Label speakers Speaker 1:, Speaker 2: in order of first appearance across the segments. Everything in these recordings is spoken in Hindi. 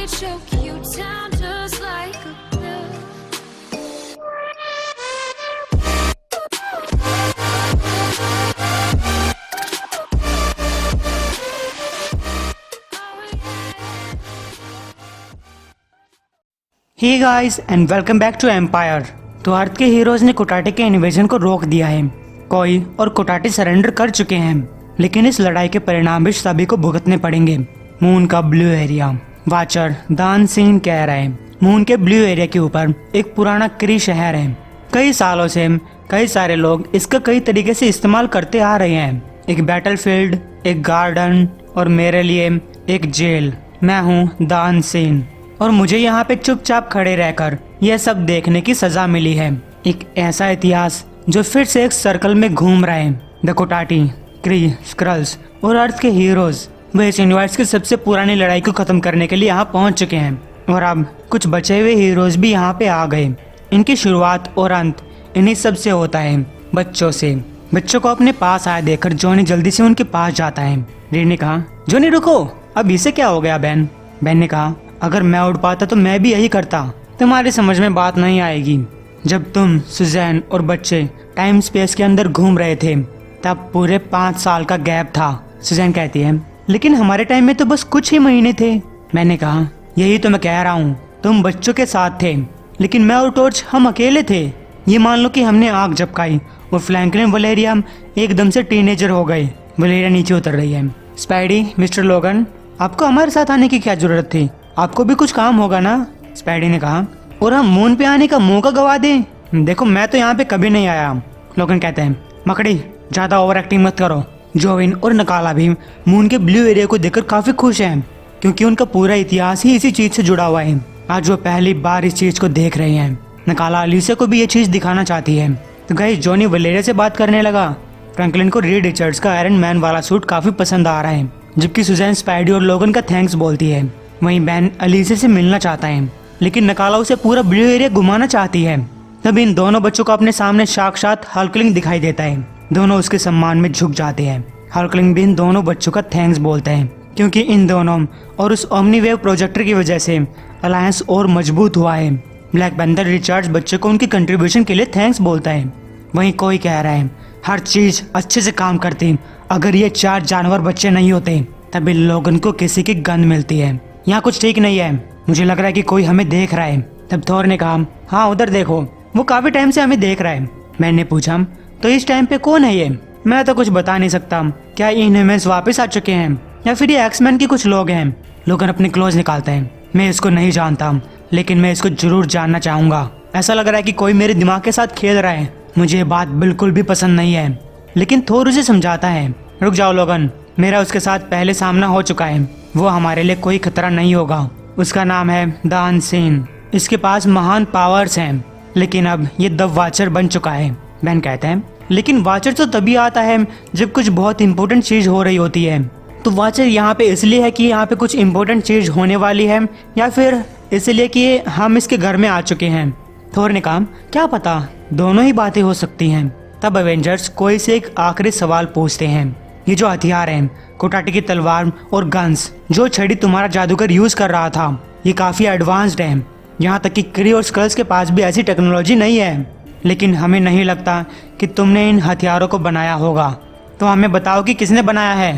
Speaker 1: choke you down just like a pill.
Speaker 2: Hey guys and welcome back to Empire. तो अर्थ के हीरोज ने कोटाटे के इन्वेजन को रोक दिया है। कोई और कोटाटे सरेंडर कर चुके हैं, लेकिन इस लड़ाई के परिणाम भी सभी को भुगतने पड़ेंगे। मून का ब्लू एरिया। वाचर दान सीन कह रहे हैं मून के ब्लू एरिया के ऊपर एक पुराना क्री शहर है। कई सालों से कई सारे लोग इसका कई तरीके से इस्तेमाल करते आ रहे हैं। एक बैटलफील्ड, एक गार्डन और मेरे लिए एक जेल। मैं हूँ दान सीन और मुझे यहाँ पे चुपचाप खड़े रहकर यह सब देखने की सजा मिली है। एक ऐसा इतिहास जो फिर से एक सर्कल में घूम रहा है। द कोटाटी, क्री, स्क्रल्स और अर्थ के हीरोज वे इस यूनिवर्स की सबसे पुरानी लड़ाई को खत्म करने के लिए यहाँ पहुँच चुके हैं और अब कुछ बचे हुए हीरोज भी यहाँ पे आ गए। इनकी शुरुआत और अंत इन्हीं सब से होता है, बच्चों से। बच्चों को अपने पास आया देखकर जॉनी जल्दी से उनके पास जाता है। रीड ने कहा, जॉनी रुको, अब इसे क्या हो गया बेन? बेन ने कहा, अगर मैं उड़ पाता तो मैं भी यही करता। तुम्हारी समझ में बात नहीं आएगी। जब तुम, सुजैन और बच्चे टाइम स्पेस के अंदर घूम रहे थे तब पूरे 5 साल का गैप था। सुजैन कहती है, लेकिन हमारे टाइम में तो बस कुछ ही महीने थे। मैंने कहा, यही तो मैं कह रहा हूँ, तुम बच्चों के साथ थे लेकिन मैं और टॉर्च हम अकेले थे। ये मान लो कि हमने आग झपकाई और फ्रैंकलिन वलेरिया एकदम से टीनेजर हो गए। वलेरिया नीचे उतर रही है। स्पाइडी, मिस्टर लोगन, आपको हमारे साथ आने की क्या जरूरत थी? आपको भी कुछ काम होगा ना? स्पाइडी ने कहा, और हम मून पे आने का मौका गवा दें? देखो मैं तो यहाँ पे कभी नहीं आया। लोगन कहते हैं, मकड़ी ज्यादा ओवर एक्टिंग मत करो। जोविन और नकाला भी मून के ब्लू एरिया को देखकर काफी खुश हैं क्योंकि उनका पूरा इतिहास ही इसी चीज से जुड़ा हुआ है। आज वो पहली बार इस चीज को देख रहे हैं। नकाला अलीसा को भी ये चीज दिखाना चाहती है। तो गाइस जॉनी वलेरिया से बात करने लगा। फ्रैंकलिन को रीड रिचर्ड्स का आयरन मैन वाला सूट काफी पसंद आ रहा है, जबकि सुजैन स्पाइडी और लोगन का थैंक्स बोलती है। वहीं बैन अलीसा से मिलना चाहता है, लेकिन नकाला उसे पूरा ब्लू एरिया घुमाना चाहती है। तब इन दोनों बच्चों को अपने सामने साक्षात हल्कलिंग दिखाई देता है। दोनों उसके सम्मान में झुक जाते हैं। हल्कलिंग भी इन दोनों बच्चों का थैंक्स बोलता है क्योंकि इन दोनों और उस ओमनीवेव प्रोजेक्टर की वजह से अलायंस और मजबूत हुआ है। ब्लैक पैंथर रिचर्ड्स बच्चे को उनकी कंट्रीब्यूशन के लिए थैंक्स बोलता है। वहीं कोई कह रहा है, हर चीज अच्छे से काम करती अगर ये 4 जानवर बच्चे नहीं होते। तभी लोगन को किसी की गंद मिलती है। यहाँ कुछ ठीक नहीं है, मुझे लग रहा है कि कोई हमें देख रहा है। तब थोर ने कहा, हाँ उधर देखो, वो काफी टाइम से हमें देख रहा है। मैंने पूछा, तो इस टाइम पे कौन है ये? मैं तो कुछ बता नहीं सकता। क्या इनह्यूमन्स वापस आ चुके हैं या फिर ये एक्समैन के कुछ लोग हैं? लोगन अपने क्लोज निकालते हैं। मैं इसको नहीं जानता, लेकिन मैं इसको जरूर जानना चाहूंगा। ऐसा लग रहा है कि कोई मेरे दिमाग के साथ खेल रहा है। मुझे ये बात बिल्कुल भी पसंद नहीं है, लेकिन थोर उसे समझाता है। रुक जाओ लोगन, मेरा उसके साथ पहले सामना हो चुका है। वो हमारे लिए कोई खतरा नहीं होगा। उसका नाम है दान सीन। इसके पास महान पावर्स हैं, लेकिन अब ये द वाचर बन चुका है। बैन कहते हैं, लेकिन वाचर तो तभी आता है जब कुछ बहुत इंपॉर्टेंट चीज हो रही होती है। तो वाचर यहाँ पे इसलिए है कि यहाँ पे कुछ इंपॉर्टेंट चीज होने वाली है, या फिर इसलिए कि हम इसके घर में आ चुके हैं? थोर ने कहा, क्या पता, दोनों ही बातें हो सकती हैं। तब एवेंजर्स कोई से एक आखिरी सवाल पूछते हैं, ये जो हथियार हैं, कोटाटे की तलवार और गन्स, जो छड़ी तुम्हारा जादूगर यूज कर रहा था, ये काफी एडवांस्ड है। यहाँ तक कि क्री और स्कल्स के पास भी ऐसी टेक्नोलॉजी नहीं है। लेकिन हमें नहीं लगता कि तुमने इन हथियारों को बनाया होगा। तो हमें बताओ कि किसने बनाया है?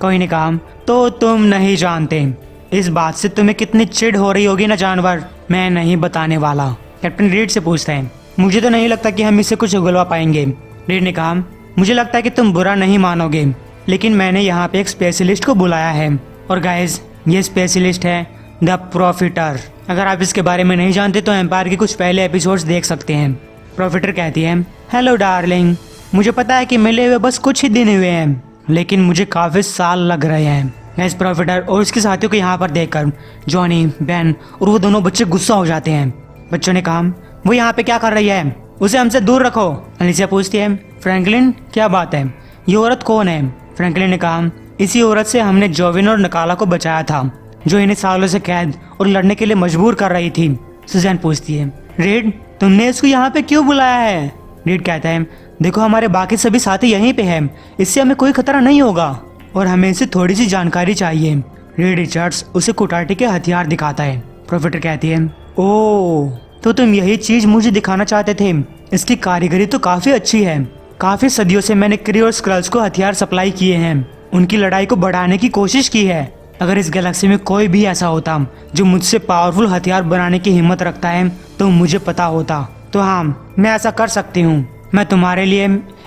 Speaker 2: कोई ने कहा, तो तुम नहीं जानते। इस बात से तुम्हें कितनी चिढ़ हो रही होगी ना जानवर। मैं नहीं बताने वाला। कैप्टन रीड से पूछते हैं, मुझे तो नहीं लगता कि हम इससे कुछ उगलवा पाएंगे। रीड ने कहा, मुझे लगता है कि तुम बुरा नहीं मानोगे, लेकिन मैंने यहाँ पे एक स्पेशलिस्ट को बुलाया है। और गाइज ये स्पेशलिस्ट है द प्रॉफिटर। अगर आप इसके बारे में नहीं जानते तो एम्पायर के कुछ पहले एपिसोड्स देख सकते हैं। प्रॉफिटर कहती है, हेलो डार्लिंग, मुझे पता है कि मिले हुए बस कुछ ही दिन हुए हैं, लेकिन मुझे काफी साल लग रहे हैं। गैस प्रॉफिटर और उसके साथियों को यहाँ पर देखकर जॉनी, बैन और वो दोनों बच्चे गुस्सा हो जाते हैं। बच्चों ने कहा, वो यहाँ पे क्या कर रही है? उसे हमसे दूर रखो। अलीसा पूछती है, फ्रैंकलिन क्या बात है, ये औरत कौन है? फ्रैंकलिन ने कहा, इसी औरत से हमने जोविन और नकाला को बचाया था, जो इन्हें सालों से कैद और लड़ने के लिए मजबूर कर रही थी। सुजैन पूछती है, रीड तुमने इसको यहाँ पे क्यों बुलाया है? रीड कहता है, देखो हमारे बाकी सभी साथी यहीं पे हैं, इससे हमें कोई खतरा नहीं होगा और हमें इससे थोड़ी सी जानकारी चाहिए। रीड रिचर्ड्स उसे कुटाटी के हथियार दिखाता है। प्रोफेसर कहती है, ओह तो तुम यही चीज मुझे दिखाना चाहते थे। इसकी कारीगरी तो काफी अच्छी है। काफी सदियों से मैंने क्री और स्क्रल्स को हथियार सप्लाई किए हैं, उनकी लड़ाई को बढ़ाने की कोशिश की है। अगर इस गैलेक्सी में कोई भी ऐसा होता जो मुझसे पावरफुल हथियार बनाने की हिम्मत रखता है तो मुझे पता होता। तो हाँ, मैं ऐसा कर सकती हूँ। मैं तुम्हारे लिए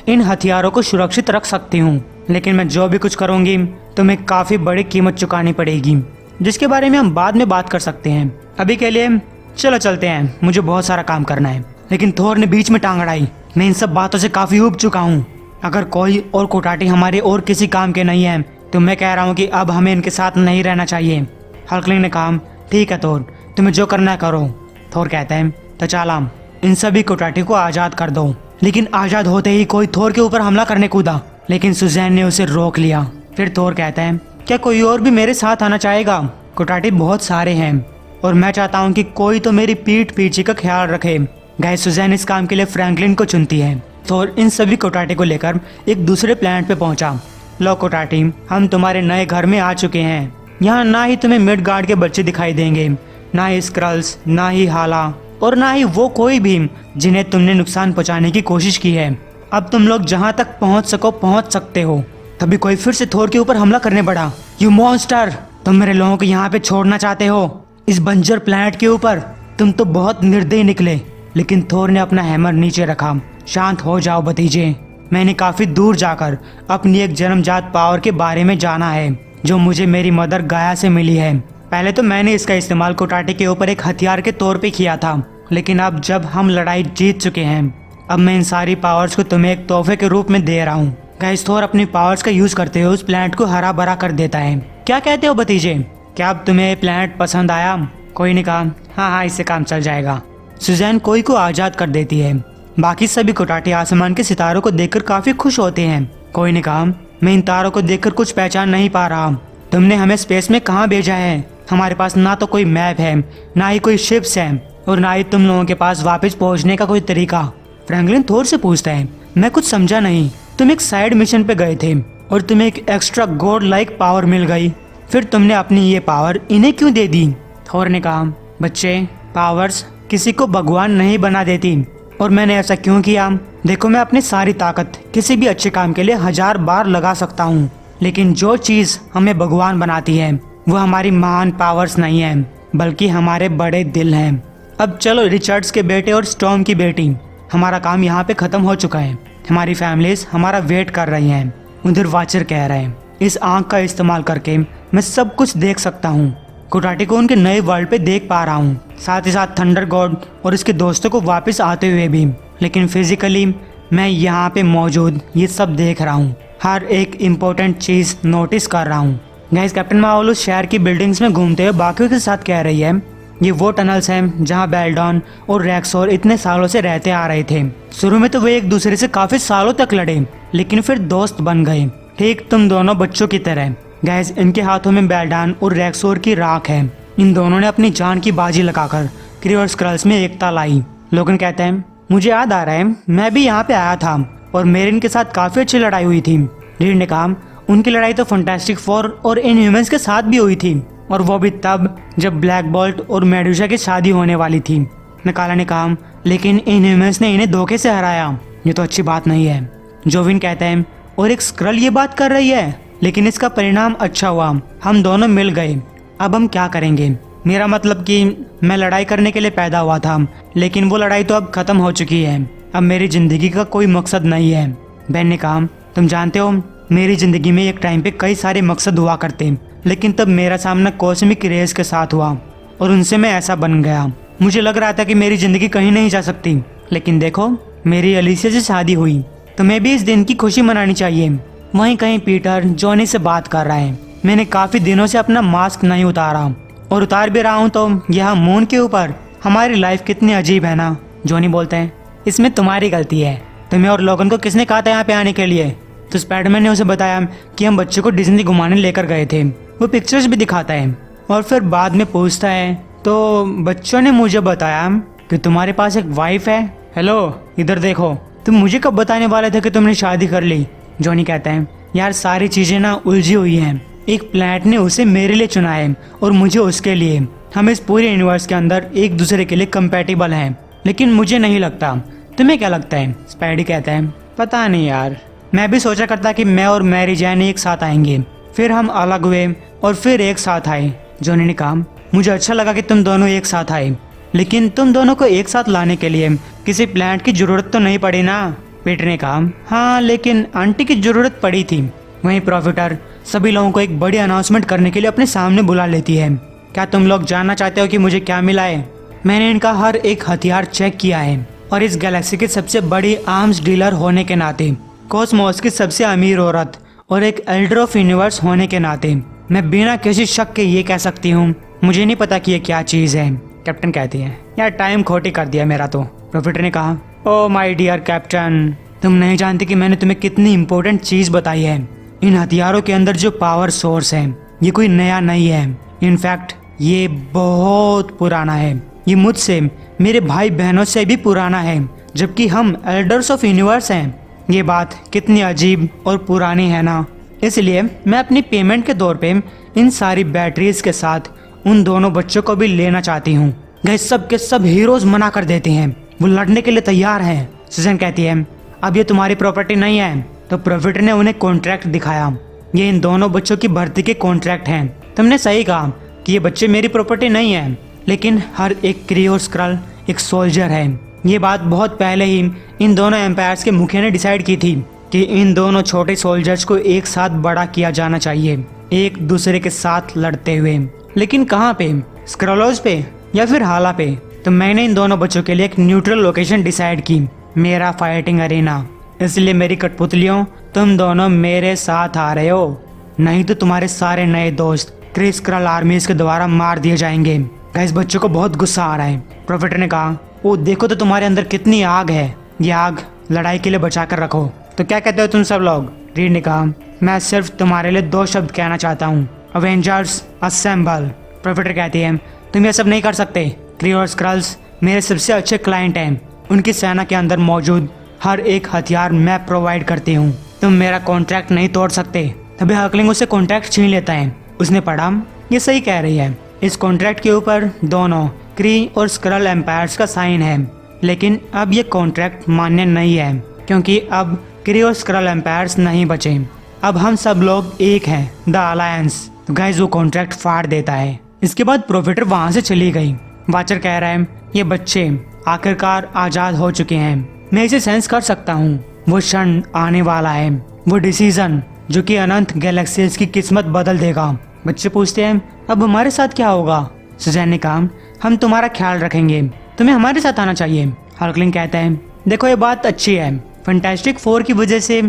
Speaker 2: इन हथियारों को सुरक्षित रख सकती हूँ, लेकिन मैं जो भी कुछ करूँगी तुम्हें काफी बड़ी कीमत चुकानी पड़ेगी, जिसके बारे में हम बाद में बात कर सकते हैं। अभी के लिए चलो चलते हैं, मुझे बहुत सारा काम करना है। लेकिन थोर ने बीच में टांग अड़ाई, मैं इन सब बातों से काफी ऊब चुका हूँ। अगर कोई और कुटाटी हमारे और किसी काम के नहीं है तो मैं कह रहा हूँ कि अब हमें इनके साथ नहीं रहना चाहिए। हल्कलिंग ने कहा, ठीक है थोर, तुम्हें जो करना है करो। थोर कहता है, तो चला इन सभी कुटाटी को आजाद कर दो। लेकिन आजाद होते ही कोई थोर के ऊपर हमला करने कूदा, लेकिन सुजैन ने उसे रोक लिया। फिर थोर कहता है, क्या कोई और भी मेरे साथ आना चाहेगा? कुटाटी बहुत सारे हैं और मैं चाहता हूँ कि कोई तो मेरी पीठ पीछे का ख्याल रखे। गाइस, सुजैन इस काम के लिए फ्रैंकलिन को चुनती है। थोर इन सभी कुटाटी को लेकर एक दूसरे प्लैनेट पे पहुंचा। लो कुटाटी, हम तुम्हारे नए घर में आ चुके हैं। यहाँ ना ही तुम्हें मिडगार्ड के बच्चे दिखाई देंगे, ना ही स्क्रल्स, ना ही हाला, और ना ही वो कोई भी जिन्हें तुमने नुकसान पहुंचाने की कोशिश की है। अब तुम लोग जहाँ तक पहुँच सको पहुँच सकते हो। तभी कोई फिर से थोर के ऊपर हमला करने बढ़ा। यू मॉन्स्टर, तुम मेरे लोगों को यहाँ पे छोड़ना चाहते हो इस बंजर प्लैनेट के ऊपर? तुम तो बहुत निर्दयी निकले। लेकिन थोर ने अपना हैमर नीचे रखा। शांत हो जाओ भतीजे, मैंने काफी दूर जाकर अपनी एक जन्मजात पावर के बारे में जाना है जो मुझे मेरी मदर गाया से मिली है। पहले तो मैंने इसका इस्तेमाल कुटाटी के ऊपर एक हथियार के तौर पे किया था, लेकिन अब जब हम लड़ाई जीत चुके हैं, अब मैं इन सारी पावर्स को तुम्हें एक तोहफे के रूप में दे रहा हूँ। गाइस, थोर अपनी पावर्स का यूज करते हुए उस प्लैनेट को हरा भरा कर देता है। क्या कहते हो भतीजे, क्या अब तुम्हें ये प्लैनेट पसंद आया? कोई ने कहा, हाँ, इससे काम चल जाएगा। सुजैन कोई को आजाद कर देती है। बाकी सभी कुटाटी आसमान के सितारों को देखकर काफी खुश होते हैं। कोई ने कहा, मैं इन तारों को देखकर कुछ पहचान नहीं पा रहा। तुमने हमें स्पेस में कहाँ भेजा है? हमारे पास ना तो कोई मैप है, ना ही कोई शिप्स है, और ना ही तुम लोगों के पास वापस पहुंचने का कोई तरीका। फ्रैंकलिन थोर से पूछता है, मैं कुछ समझा नहीं। तुम एक साइड मिशन पे गए थे और तुम्हें एक एक्स्ट्रा गॉड लाइक पावर मिल गई, फिर तुमने अपनी ये पावर इन्हें क्यों दे दी? थोर ने कहा, बच्चे, पावर्स किसी को भगवान नहीं बना देती, और मैंने ऐसा क्यों किया? देखो, मैं अपनी सारी ताकत किसी भी अच्छे काम के लिए 1000 बार लगा सकता हूँ, लेकिन जो चीज हमें भगवान बनाती है वो हमारी महान पावर्स नहीं है, बल्कि हमारे बड़े दिल हैं। अब चलो रिचर्ड्स के बेटे और स्टॉर्म की बेटी, हमारा काम यहाँ पे खत्म हो चुका है। हमारी फैमिलीज हमारा वेट कर रही हैं। उधर वाचर कह रहे हैं, इस आंख का इस्तेमाल करके मैं सब कुछ देख सकता हूँ। कुटाटी को उनके नए वर्ल्ड पे देख पा रहा हूँ, साथ ही साथ थंडर गॉड और इसके दोस्तों को वापस आते हुए भी। लेकिन फिजिकली मैं यहाँ पे मौजूद ये सब देख रहा हूँ, हर एक इम्पोर्टेंट चीज नोटिस कर रहा हूँ। गाइस, कैप्टन मार्वल उस शहर की बिल्डिंग्स में घूमते हुए बाकियों के साथ कह रही है, ये वो टनल्स हैं जहाँ बेल्डॉन और रेक्सोर इतने सालों से रहते आ रहे थे। शुरू में तो वे एक दूसरे से काफी सालों तक लड़े, लेकिन फिर दोस्त बन गए, ठीक तुम दोनों बच्चों की तरह। गैस, इनके हाथों में बेल्डॉन और रेक्सोर की राख है। इन दोनों ने अपनी जान की बाजी लगाकर क्री और स्क्रल्स में एकता लाई। लोगन कहते हैं, मुझे याद आ रहा है, मैं भी यहाँ पे आया था और मेरे इनके साथ काफी अच्छी लड़ाई हुई थी। रीड ने कहा, उनकी लड़ाई तो फैंटास्टिक फोर और इनह्यूमंस के साथ भी हुई थी, और वो भी तब जब ब्लैक बोल्ट और मेडुसा की शादी होने वाली थी। नकाला ने कहा, लेकिन इनह्यूमंस ने इन्हें धोखे से हराया, ये तो अच्छी बात नहीं है। जोविन कहता है, और एक स्क्रल ये बात कर रही है, लेकिन इसका परिणाम अच्छा हुआ, हम दोनों मिल गए। अब हम क्या करेंगे? मेरा मतलब कि मैं लड़ाई करने के लिए पैदा हुआ था, लेकिन वो लड़ाई तो अब खत्म हो चुकी है। अब मेरी जिंदगी का कोई मकसद नहीं है। बहन ने कहा, तुम जानते हो, मेरी जिंदगी में एक टाइम पे कई सारे मकसद हुआ करते, लेकिन तब मेरा सामना कॉस्मिक रेस के साथ हुआ और उनसे मैं ऐसा बन गया। मुझे लग रहा था कि मेरी जिंदगी कहीं नहीं जा सकती, लेकिन देखो, मेरी अलीसिया से शादी हुई। तुम्हें भी इस दिन की खुशी मनानी चाहिए। वहीं कहीं पीटर जॉनी से बात कर रहा है। मैंने काफी दिनों से अपना मास्क नहीं उतारा, और उतार भी रहा हूँ तो यहाँ मून के ऊपर। हमारी लाइफ कितनी अजीब है ना? जॉनी बोलते हैं, इसमें तुम्हारी गलती है। तुम्हें और लोगन को किसने कहा था यहाँ पे आने के लिए? तो स्पाइडरमैन ने उसे बताया कि हम बच्चे को डिज्नी घुमाने लेकर गए थे। वो पिक्चर्स भी दिखाता है और फिर बाद में पूछता है, तो बच्चों ने मुझे बताया कि तुम्हारे पास एक वाइफ है। हेलो, इधर देखो, तुम मुझे कब बताने वाले थे कि तुमने शादी कर ली? जॉनी कहता है, यार सारी चीजें ना उलझी हुई हैं। एक प्लैनेट ने उसे मेरे लिए चुना है और मुझे उसके लिए। हम इस पूरे यूनिवर्स के अंदर एक दूसरे के लिए कंपैटिबल हैं। लेकिन मुझे नहीं लगता। तुम्हें क्या लगता है? स्पाइडी कहता है, पता नहीं यार, मैं भी सोचा करता कि मैं और मैरी जैन एक साथ आएंगे, फिर हम अलग हुए और फिर एक साथ आए। जॉनी ने कहा, मुझे अच्छा लगा कि तुम दोनों एक साथ आए, लेकिन तुम दोनों को एक साथ लाने के लिए किसी प्लांट की जरूरत तो नहीं पड़ी ना? पीटर ने कहा, हाँ, लेकिन आंटी की जरूरत पड़ी थी। वहीं प्रोफेसर सभी लोगों को एक बड़ी अनाउंसमेंट करने के लिए अपने सामने बुला लेती है। क्या तुम लोग जानना चाहते हो कि मुझे क्या मिला है? मैंने इनका हर एक हथियार चेक किया है और इस गैलेक्सी की सबसे बड़ी आर्म्स डीलर होने के नाते, कॉस्मोस की सबसे अमीर औरत और एक एल्डर ऑफ यूनिवर्स होने के नाते मैं बिना किसी शक के ये कह सकती हूँ, मुझे नहीं पता कि ये क्या चीज़ है। कैप्टन कहती है, यार टाइम खोटी कर दिया मेरा तो। प्रोफेसर ने कहा, ओ माय डियर कैप्टन, तुम नहीं जानते कि मैंने तुम्हें कितनी इंपॉर्टेंट चीज़ बताई है। इन हथियारों के अंदर जो पावर सोर्स है ये कोई नया नहीं है, इनफैक्ट ये बहुत पुराना है। ये मुझसे, मेरे भाई बहनों से भी पुराना है, जबकि हम एल्डर्स ऑफ यूनिवर्स हैं। ये बात कितनी अजीब और पुरानी है ना। इसलिए मैं अपनी पेमेंट के तौर पे इन सारी बैटरीज के साथ उन दोनों बच्चों को भी लेना चाहती हूँ। गाइस सब के सब हीरोज मना कर देते हैं, वो लड़ने के लिए तैयार हैं। सुजैन कहती है, अब ये तुम्हारी प्रॉपर्टी नहीं है। तो प्रोफेसर ने उन्हें कॉन्ट्रैक्ट दिखाया। ये इन दोनों बच्चों की भर्ती के कॉन्ट्रैक्ट हैं। तुमने सही कहा कि ये बच्चे मेरी प्रॉपर्टी नहीं है, लेकिन हर एक क्रियो स्क्रल एक सोल्जर है। ये बात बहुत पहले ही इन दोनों एम्पायर्स के मुखिया ने डिसाइड की थी कि इन दोनों छोटे सोल्जर्स को एक साथ बड़ा किया जाना चाहिए, एक दूसरे के साथ लड़ते हुए। लेकिन कहाँ पे? स्क्रलोज पे या फिर हाला पे? तो मैंने इन दोनों बच्चों के लिए एक न्यूट्रल लोकेशन डिसाइड की, मेरा फाइटिंग अरेना। इसलिए मेरी कठपुतलियों, तुम दोनों मेरे साथ आ रहे हो, नहीं तो तुम्हारे सारे नए दोस्त क्रिस क्रल आर्मीज के द्वारा मार दिए जाएंगे। गाइस बच्चों को बहुत गुस्सा आ रहा है। प्रोफेसर ने कहा, ओ देखो तो तुम्हारे अंदर कितनी आग है, ये आग लड़ाई के लिए बचा कर रखो। तो क्या कहते हो तुम सब लोग? रीड ने कहा, मैं सिर्फ तुम्हारे लिए 2 शब्द कहना चाहता हूँ, अवेंजर्स असेंबल। प्रोफेसर कहती है, तुम ये सब नहीं कर सकते। क्रियो स्क्रल्स मेरे सबसे अच्छे क्लाइंट हैं, उनकी सेना के अंदर मौजूद हर एक हथियार मैं प्रोवाइड करती हूँ। तुम मेरा कॉन्ट्रैक्ट नहीं तोड़ सकते। तभी हकलिंग उससे कॉन्ट्रैक्ट छीन लेता है। उसने पढ़ा, ये सही कह रही है, इस कॉन्ट्रैक्ट के ऊपर दोनों क्री और स्क्रल एम्पायर्स का साइन है। लेकिन अब ये कॉन्ट्रैक्ट मान्य नहीं है, क्योंकि अब क्री और स्क्रल एम्पायर्स नहीं बचे। अब हम सब लोग एक हैं, द अलायंस। तो गाइस वो कॉन्ट्रैक्ट फाड़ देता है। इसके बाद प्रोफेसर वहां से चली गई। वाचर कह रहा है, ये बच्चे आखिरकार आजाद हो चुके हैं, मैं इसे सेंस कर सकता हूँ। वो क्षण आने वाला है, वो डिसीजन जो कि अनंत गैलेक्सीज की किस्मत बदल देगा। बच्चे पूछते हैं, अब हमारे साथ क्या होगा? सुजैन ने कहा, हम तुम्हारा ख्याल रखेंगे, तुम्हें हमारे साथ आना चाहिए। हल्कलिंग कहता है, देखो ये बात अच्छी है, फैंटास्टिक 4 की वजह से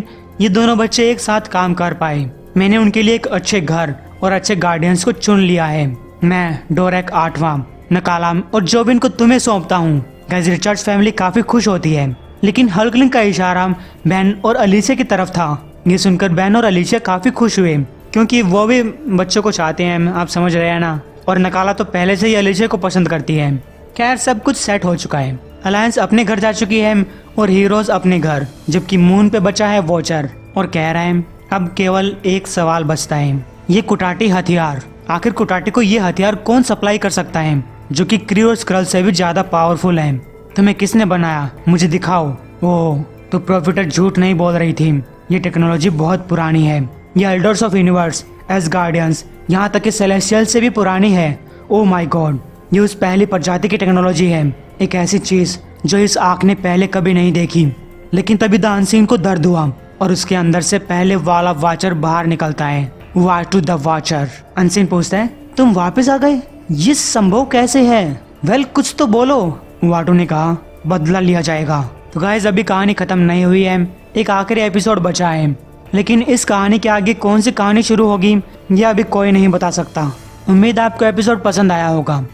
Speaker 2: ये दोनों बच्चे एक साथ काम कर पाए। मैंने उनके लिए एक अच्छे घर और अच्छे गार्डियंस को चुन लिया है। मैं डोरेक 8वां, नकालाम और जोबिन को तुम्हें सौंपता हूँ। गाइस रिचर्ड्स फैमिली काफी खुश होती है, लेकिन हल्कलिंग का इशारा बेन और अलीसिया की तरफ था। ये सुनकर बेन और अलीसिया काफी खुश हुए, क्योंकि वो भी बच्चों को चाहते हैं, आप समझ रहे हैं ना। और नकाला तो पहले से ही अलीसिया को पसंद करती है। खैर सब कुछ सेट हो चुका है। अलायंस अपने घर जा चुकी है और हीरोज अपने घर, जबकि मून पे बचा है वॉचर और कह रहा है अब केवल एक सवाल बचता है, ये कुटाटी हथियार। आखिर कुटाटी को ये हथियार कौन सप्लाई कर सकता है जो कि क्रियो स्क्रल से भी ज्यादा पावरफुल है? तुम्हें किसने बनाया, मुझे दिखाओ। ओह, तो प्रोफेसर झूठ नहीं बोल रही थी, ये टेक्नोलॉजी बहुत पुरानी है। ये elders of universe, S guardians, यहाँ तक कि सेलेस्टियल से भी पुरानी है। ओह माय गॉड, ये उस पहली प्रजाति की टेक्नोलॉजी है, एक ऐसी चीज जो इस आँख ने पहले कभी नहीं देखी। लेकिन तभी द अनसीन को दर्द हुआ और उसके अंदर से पहले वाला वाचर बाहर निकलता है। वाटू द वाचर। अनसीन पूछता है, तुम वापस आ गए, ये संभव कैसे है? वेल कुछ तो बोलो। वाटू ने कहा, बदला लिया जाएगा। तो गाइस अभी कहानी खत्म नहीं हुई है, एक आखिरी एपिसोड बचा है, लेकिन इस कहानी के आगे कौन सी कहानी शुरू होगी यह अभी कोई नहीं बता सकता। उम्मीद आपको एपिसोड पसंद आया होगा।